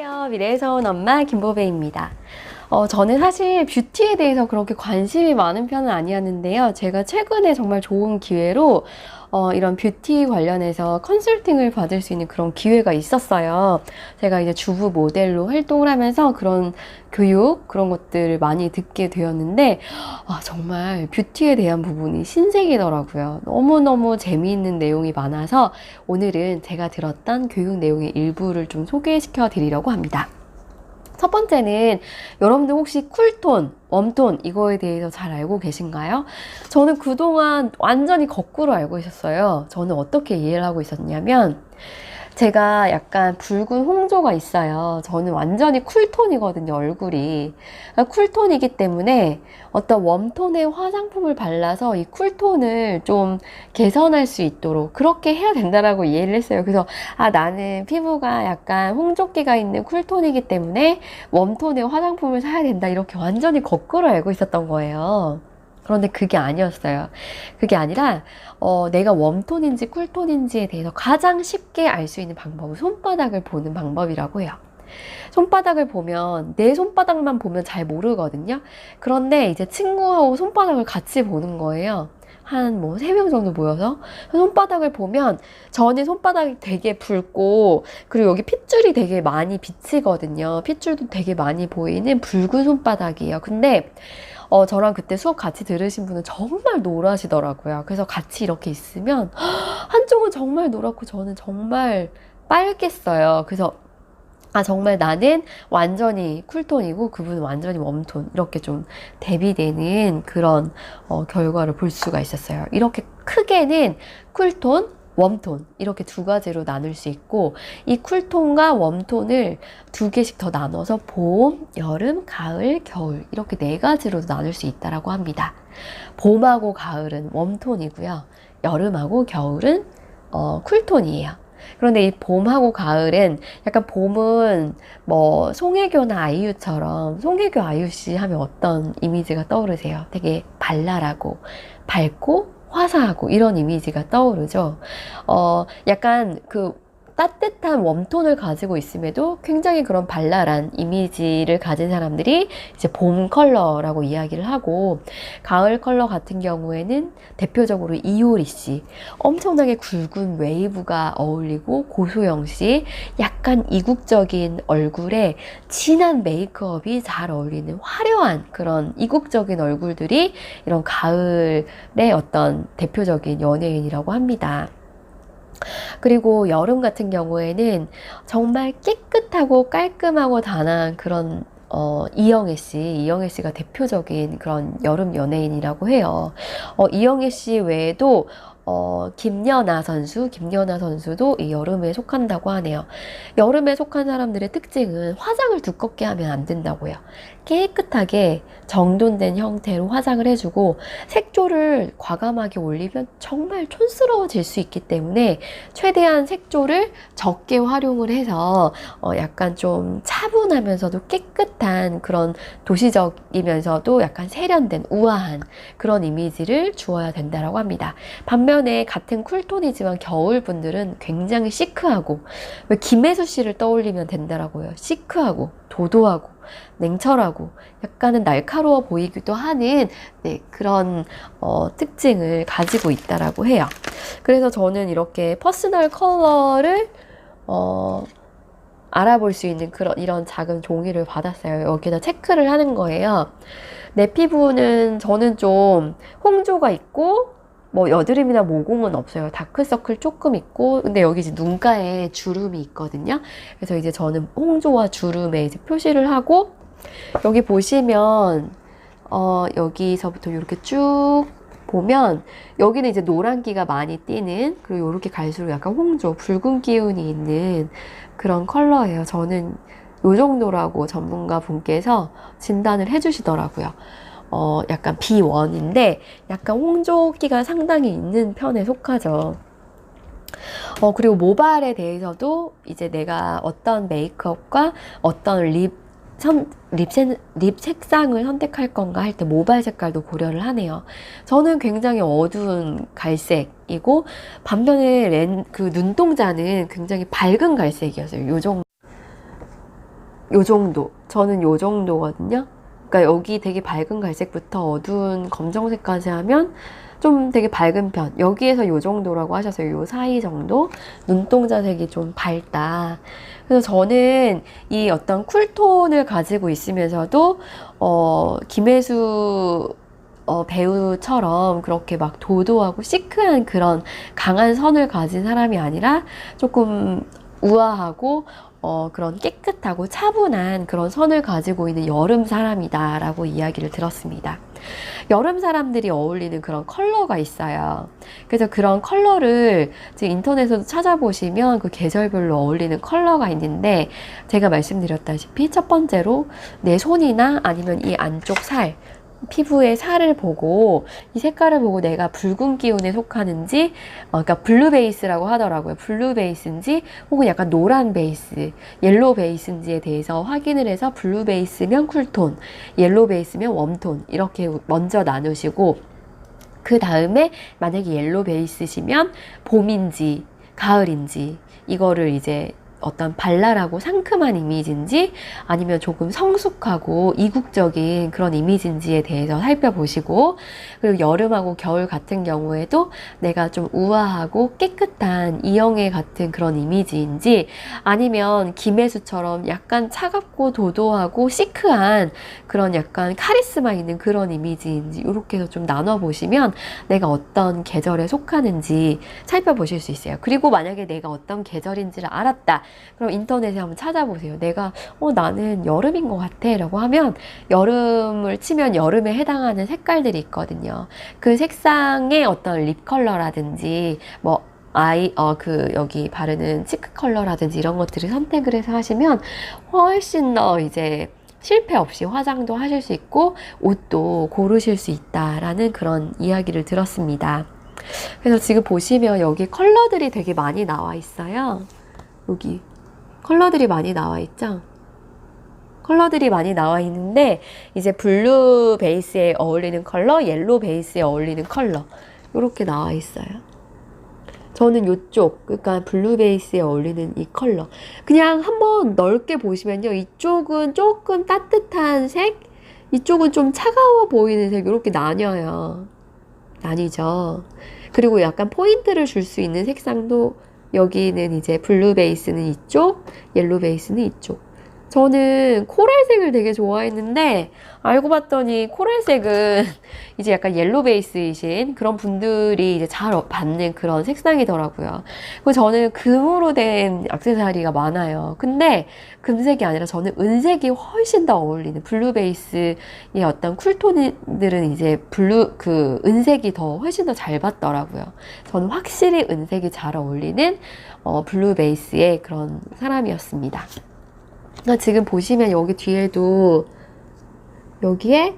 안녕하세요. 미래에서 온 엄마 김보배입니다. 저는 사실 뷰티에 대해서 그렇게 관심이 많은 편은 아니었는데요. 제가 최근에 정말 좋은 기회로 이런 뷰티 관련해서 컨설팅을 받을 수 있는 그런 기회가 있었어요. 제가 이제 주부 모델로 활동을 하면서 그런 교육, 그런 것들을 많이 듣게 되었는데, 정말 뷰티에 대한 부분이 신세계더라고요. 너무너무 재미있는 내용이 많아서 오늘은 제가 들었던 교육 내용의 일부를 좀 소개시켜 드리려고 합니다. 첫 번째는 여러분들 혹시 쿨톤, 웜톤 이거에 대해서 잘 알고 계신가요? 저는 그동안 완전히 거꾸로 알고 있었어요. 저는 어떻게 이해를 하고 있었냐면 제가 약간 붉은 홍조가 있어요. 저는 완전히 쿨톤이거든요, 얼굴이. 쿨톤이기 때문에 어떤 웜톤의 화장품을 발라서 이 쿨톤을 좀 개선할 수 있도록 그렇게 해야 된다라고 이해를 했어요. 그래서 나는 피부가 약간 홍조기가 있는 쿨톤이기 때문에 웜톤의 화장품을 사야 된다. 이렇게 완전히 거꾸로 알고 있었던 거예요. 그런데 그게 아니었어요. 그게 아니라 내가 웜톤인지 쿨톤인지에 대해서 가장 쉽게 알 수 있는 방법은 손바닥을 보는 방법이라고 해요. 손바닥을 보면 내 손바닥만 보면 잘 모르거든요. 그런데 이제 친구하고 손바닥을 같이 보는 거예요. 한 3명 정도 모여서 손바닥을 보면 저는 손바닥이 되게 붉고 그리고 여기 핏줄이 되게 많이 비치거든요. 핏줄도 되게 많이 보이는 붉은 손바닥이에요. 근데 저랑 그때 수업 같이 들으신 분은 정말 노라시더라고요. 그래서 같이 이렇게 있으면 한쪽은 정말 노랗고 저는 정말 빨갰어요. 그래서 정말 나는 완전히 쿨톤이고 그분은 완전히 웜톤 이렇게 좀 대비되는 그런 결과를 볼 수가 있었어요. 이렇게 크게는 쿨톤, 웜톤 이렇게 두 가지로 나눌 수 있고 이 쿨톤과 웜톤을 두 개씩 더 나눠서 봄, 여름, 가을, 겨울 이렇게 4가지로 나눌 수 있다고 합니다. 봄하고 가을은 웜톤이고요. 여름하고 겨울은 쿨톤이에요. 그런데 이 봄하고 가을은 약간 봄은 뭐 송혜교나 아이유처럼 송혜교 아이유씨 하면 어떤 이미지가 떠오르세요? 되게 발랄하고 밝고 화사하고 이런 이미지가 떠오르죠. 약간 그 따뜻한 웜톤을 가지고 있음에도 굉장히 그런 발랄한 이미지를 가진 사람들이 이제 봄 컬러라고 이야기를 하고, 가을 컬러 같은 경우에는 대표적으로 이효리 씨, 엄청나게 굵은 웨이브가 어울리고 고소영 씨, 약간 이국적인 얼굴에 진한 메이크업이 잘 어울리는 화려한 그런 이국적인 얼굴들이 이런 가을의 어떤 대표적인 연예인이라고 합니다. 그리고 여름 같은 경우에는 정말 깨끗하고 깔끔하고 단아한 그런 이영애 씨가 대표적인 그런 여름 연예인이라고 해요. 이영애 씨 외에도 김연아 선수도 이 여름에 속한다고 하네요. 여름에 속한 사람들의 특징은 화장을 두껍게 하면 안 된다고요. 깨끗하게 정돈된 형태로 화장을 해주고 색조를 과감하게 올리면 정말 촌스러워질 수 있기 때문에 최대한 색조를 적게 활용을 해서 약간 좀 차분하면서도 깨끗한 그런 도시적이면서도 약간 세련된 우아한 그런 이미지를 주어야 된다고 합니다. 반면에 같은 쿨톤이지만 겨울 분들은 굉장히 시크하고, 왜 김혜수 씨를 떠올리면 된다라고요. 시크하고 도도하고 냉철하고 약간은 날카로워 보이기도 하는 그런 특징을 가지고 있다라고 해요. 그래서 저는 이렇게 퍼스널 컬러를 알아볼 수 있는 이런 작은 종이를 받았어요. 여기다 체크를 하는 거예요. 내 피부는 저는 좀 홍조가 있고 뭐 여드름이나 모공은 없어요. 다크서클 조금 있고, 근데 여기 이제 눈가에 주름이 있거든요. 그래서 이제 저는 홍조와 주름에 이제 표시를 하고, 여기 보시면 여기서부터 이렇게 쭉 보면 여기는 이제 노란기가 많이 띄는, 그리고 이렇게 갈수록 약간 홍조, 붉은 기운이 있는 그런 컬러예요. 저는 요 정도라고 전문가 분께서 진단을 해주시더라고요. 약간 B1인데 약간 홍조기가 상당히 있는 편에 속하죠. 그리고 모발에 대해서도 이제 내가 어떤 메이크업과 어떤 립 색상을 선택할 건가 할 때 모발 색깔도 고려를 하네요. 저는 굉장히 어두운 갈색이고 반면에 그 눈동자는 굉장히 밝은 갈색이었어요. 요 정도. 요 정도. 저는 요 정도거든요. 그러니까 여기 되게 밝은 갈색부터 어두운 검정색까지 하면 좀 되게 밝은 편. 여기에서 요 정도라고 하셨어요. 요 사이 정도. 눈동자색이 좀 밝다. 그래서 저는 이 어떤 쿨톤을 가지고 있으면서도, 김혜수 배우처럼 그렇게 막 도도하고 시크한 그런 강한 선을 가진 사람이 아니라 조금 우아하고 그런 깨끗하고 차분한 그런 선을 가지고 있는 여름 사람이다 라고 이야기를 들었습니다. 여름 사람들이 어울리는 그런 컬러가 있어요. 그래서 그런 컬러를 지금 인터넷에서 찾아보시면 그 계절별로 어울리는 컬러가 있는데, 제가 말씀드렸다시피 첫 번째로 내 손이나 아니면 이 안쪽 살, 피부의 살을 보고 이 색깔을 보고 내가 붉은 기운에 속하는지, 그러니까 블루 베이스라고 하더라고요. 블루 베이스인지 혹은 약간 노란 베이스, 옐로우 베이스인지에 대해서 확인을 해서 블루 베이스면 쿨톤, 옐로우 베이스면 웜톤 이렇게 먼저 나누시고, 그 다음에 만약에 옐로우 베이스시면 봄인지 가을인지 이거를 이제 어떤 발랄하고 상큼한 이미지인지 아니면 조금 성숙하고 이국적인 그런 이미지인지에 대해서 살펴보시고, 그리고 여름하고 겨울 같은 경우에도 내가 좀 우아하고 깨끗한 이영애 같은 그런 이미지인지 아니면 김혜수처럼 약간 차갑고 도도하고 시크한 그런 약간 카리스마 있는 그런 이미지인지 이렇게 해서 좀 나눠보시면 내가 어떤 계절에 속하는지 살펴보실 수 있어요. 그리고 만약에 내가 어떤 계절인지를 알았다. 그럼 인터넷에 한번 찾아보세요. 내가 나는 여름인 것 같아 라고 하면 여름을 치면 여름에 해당하는 색깔들이 있거든요. 그 색상의 어떤 립 컬러라든지 뭐 여기 바르는 치크 컬러라든지 이런 것들을 선택을 해서 하시면 훨씬 더 이제 실패 없이 화장도 하실 수 있고 옷도 고르실 수 있다라는 그런 이야기를 들었습니다. 그래서 지금 보시면 여기 컬러들이 되게 많이 나와 있어요. 여기 컬러들이 많이 나와 있죠? 컬러들이 많이 나와 있는데 이제 블루 베이스에 어울리는 컬러, 옐로우 베이스에 어울리는 컬러 이렇게 나와 있어요. 저는 이쪽, 그러니까 블루 베이스에 어울리는 이 컬러. 그냥 한번 넓게 보시면요. 이쪽은 조금 따뜻한 색, 이쪽은 좀 차가워 보이는 색 이렇게 나뉘어요. 나뉘죠. 그리고 약간 포인트를 줄 수 있는 색상도 여기는 이제 블루 베이스는 이쪽, 옐로우 베이스는 이쪽. 저는 코랄색을 되게 좋아했는데 알고 봤더니 코랄색은 이제 약간 옐로우 베이스이신 그런 분들이 이제 잘 받는 그런 색상이더라고요. 그리고 저는 금으로 된 액세서리가 많아요. 근데 금색이 아니라 저는 은색이 훨씬 더 어울리는 블루 베이스의 어떤 쿨톤들은 이제 은색이 더 훨씬 더 잘 받더라고요. 저는 확실히 은색이 잘 어울리는 블루 베이스의 그런 사람이었습니다. 지금 보시면 여기 뒤에도 여기에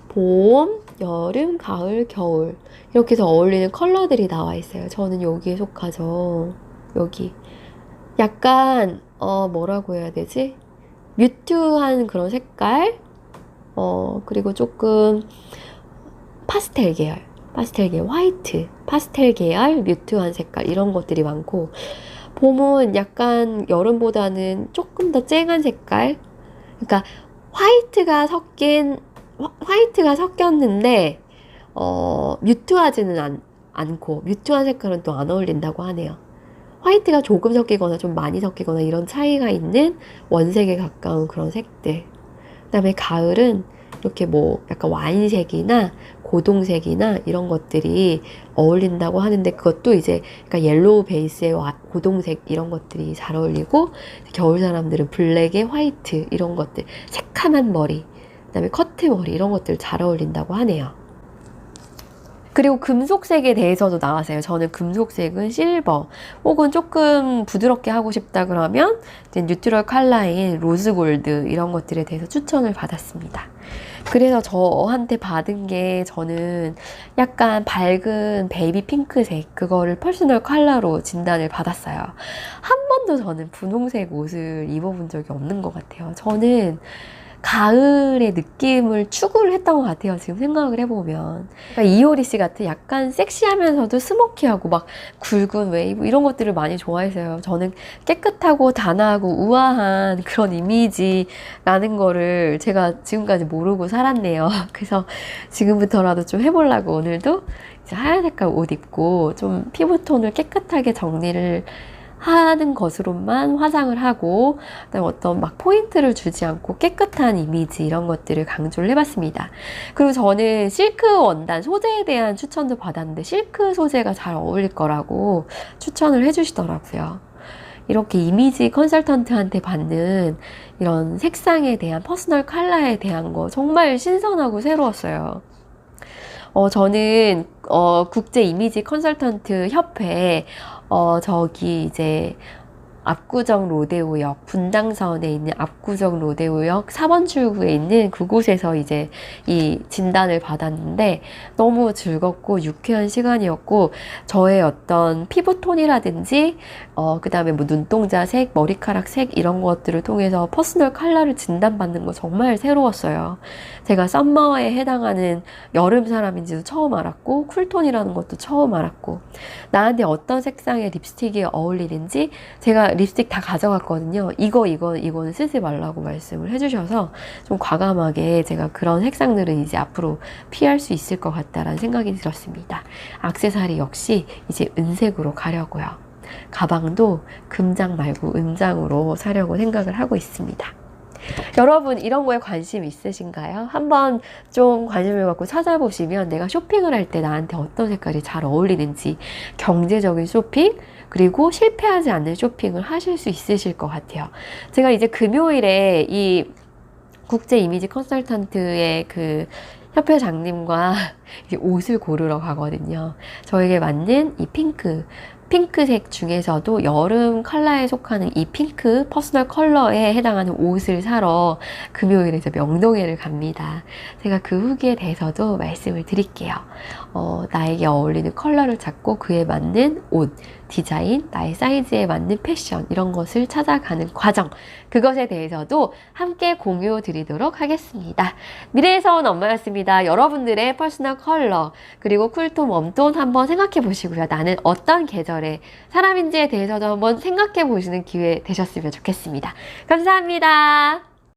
봄, 여름, 가을, 겨울 이렇게 해서 어울리는 컬러들이 나와 있어요. 저는 여기에 속하죠. 여기 약간 뭐라고 해야 되지? 뮤트한 그런 색깔, 그리고 조금 파스텔 계열, 화이트, 파스텔 계열, 뮤트한 색깔 이런 것들이 많고, 봄은 약간 여름보다는 조금 더 쨍한 색깔, 그러니까 화이트가 섞였는데 뮤트하지는 않고, 뮤트한 색깔은 또 안 어울린다고 하네요. 화이트가 조금 섞이거나 좀 많이 섞이거나 이런 차이가 있는 원색에 가까운 그런 색들. 그 다음에 가을은 이렇게 뭐 약간 와인색이나 고동색이나 이런 것들이 어울린다고 하는데, 그것도 이제 그러니까 옐로우 베이스의 고동색 이런 것들이 잘 어울리고, 겨울 사람들은 블랙에 화이트 이런 것들, 새카만 머리, 그다음에 커트 머리 이런 것들 잘 어울린다고 하네요. 그리고 금속색에 대해서도 나왔어요. 저는 금속색은 실버 혹은 조금 부드럽게 하고 싶다 그러면 이제 뉴트럴 컬러인 로즈 골드 이런 것들에 대해서 추천을 받았습니다. 그래서 저한테 받은 게, 저는 약간 밝은 베이비 핑크색, 그거를 퍼스널 컬러로 진단을 받았어요. 한 번도 저는 분홍색 옷을 입어본 적이 없는 것 같아요. 저는 가을의 느낌을 추구를 했던 것 같아요. 지금 생각을 해보면. 그러니까 이효리 씨 같은 약간 섹시하면서도 스모키하고 막 굵은 웨이브 이런 것들을 많이 좋아했어요. 저는 깨끗하고 단아하고 우아한 그런 이미지라는 거를 제가 지금까지 모르고 살았네요. 그래서 지금부터라도 좀 해보려고 오늘도 이제 하얀 색깔 옷 입고 좀 피부톤을 깨끗하게 정리를 하는 것으로만 화장을 하고, 그다음에 어떤 막 포인트를 주지 않고 깨끗한 이미지 이런 것들을 강조를 해봤습니다. 그리고 저는 실크 원단 소재에 대한 추천도 받았는데 실크 소재가 잘 어울릴 거라고 추천을 해주시더라고요. 이렇게 이미지 컨설턴트한테 받는 이런 색상에 대한 퍼스널 컬러에 대한 거 정말 신선하고 새로웠어요. 저는 국제 이미지 컨설턴트 협회 저기 이제 압구정 로데오역, 분당선에 있는 압구정 로데오역 4번 출구에 있는 그곳에서 이제 이 진단을 받았는데 너무 즐겁고 유쾌한 시간이었고, 저의 어떤 피부톤이라든지 그 다음에 뭐 눈동자 색, 머리카락 색 이런 것들을 통해서 퍼스널 컬러를 진단받는 거 정말 새로웠어요. 제가 썸머에 해당하는 여름 사람인지도 처음 알았고, 쿨톤이라는 것도 처음 알았고, 나한테 어떤 색상의 립스틱이 어울리는지 제가 립스틱 다 가져갔거든요. 이거는 쓰지 말라고 말씀을 해주셔서 좀 과감하게 제가 그런 색상들은 이제 앞으로 피할 수 있을 것 같다라는 생각이 들었습니다. 액세서리 역시 이제 은색으로 가려고요. 가방도 금장 말고 은장으로 사려고 생각을 하고 있습니다. 여러분 이런 거에 관심 있으신가요? 한번 좀 관심을 갖고 찾아보시면 내가 쇼핑을 할 때 나한테 어떤 색깔이 잘 어울리는지 경제적인 쇼핑, 그리고 실패하지 않는 쇼핑을 하실 수 있으실 것 같아요. 제가 이제 금요일에 이 국제 이미지 컨설턴트의 그 협회장님과 옷을 고르러 가거든요. 저에게 맞는 이 핑크색 중에서도 여름 컬러에 속하는 이 핑크 퍼스널 컬러에 해당하는 옷을 사러 금요일에 이제 명동에를 갑니다. 제가 그 후기에 대해서도 말씀을 드릴게요. 나에게 어울리는 컬러를 찾고 그에 맞는 옷, 디자인, 나의 사이즈에 맞는 패션 이런 것을 찾아가는 과정, 그것에 대해서도 함께 공유 드리도록 하겠습니다. 미래에서 온 엄마였습니다. 여러분들의 퍼스널 컬러 그리고 쿨톤, 웜톤 한번 생각해 보시고요. 나는 어떤 계절의 사람인지에 대해서도 한번 생각해 보시는 기회 되셨으면 좋겠습니다. 감사합니다.